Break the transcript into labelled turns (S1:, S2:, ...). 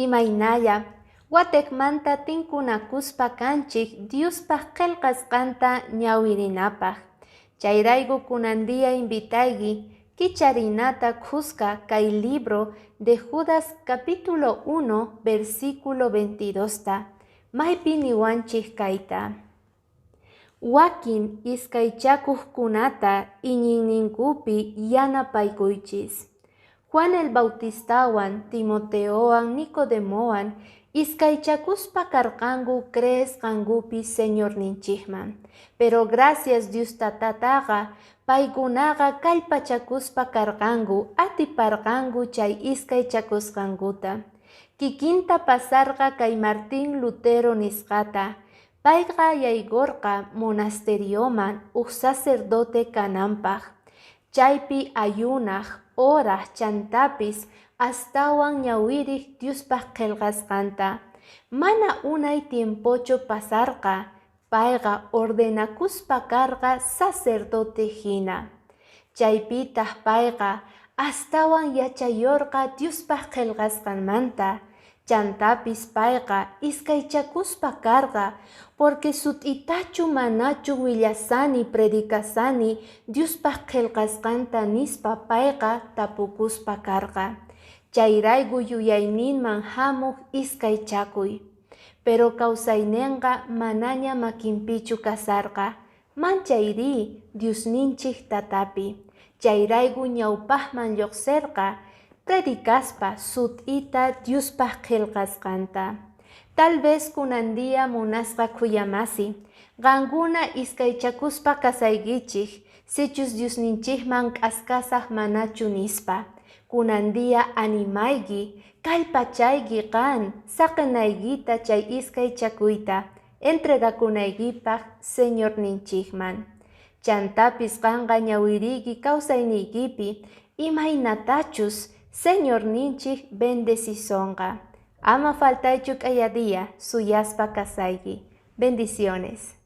S1: Imaynaya, watekmanta tinkunakuspa kanchik Diospaj qillqasqanta ñawirinapaj. Chayrayku kunandia invitayki kicharinata qusqa kay libro de Judas capítulo 1 versículo 22 maypi niwanchik kayta. Wakin iskaychakuqkunata iñinninkupi yanapaykuychis. Juan el Bautistawan, Timoteowan, Nicodemowan iskaychakuspa karqanku creesqankupi Señor ninchikman. Pero gracias Dios tatataqa paykunaqa kallpachakuspa karqanku atiparqanku chay iskaychakusqankuta. Kikinta pasarqa kay Martín Lutero nisqata. Payqa yaygorqa monasterioman uk sacerdote kananpaq. Chaypi ayunaq, oraq chantapis astawan ñawirik Diospaj qillqasqanta. Mana unay tiempocho pasarqa, payqa ordenakuspa karqa sacerdote hina. Chaypitaq payqa astawan yachayorqa Diospaj qillqasqanmanta. Chantapis payqa iskaychakuspa karqa porque sut'itachu manachu willasani predikasani Diospaj qillqasqanta nispa payqa tapukuspa karqa. Chayrayku yuyayninman hamuq iskaychakuy. Pero kawsayninqa manaña makinpichu kasarqa. Manchayri Diosninchik tatapi. Chayrayku ñawpajman lluqsirqa predikaspa sut'ita Diospaj qillqasqanta. Tal vez kunandia munasqa kuyamasi, qankuna iskaychakuspa kasaykichik, sichus Diosninchikman k'askasaq manachu nispa. Kunandia animayki, kallpachayki qan, saqinaykita chay iskaychakuyta, entregakunaykipaq Señor ninchikman. Chantapis qanqa ñawiriki kawsayniykipi, imaynatachus Señor ninchik bendecizonqa. Ama faltaychu k'aya día suyaspa kasayki. Bendiciones.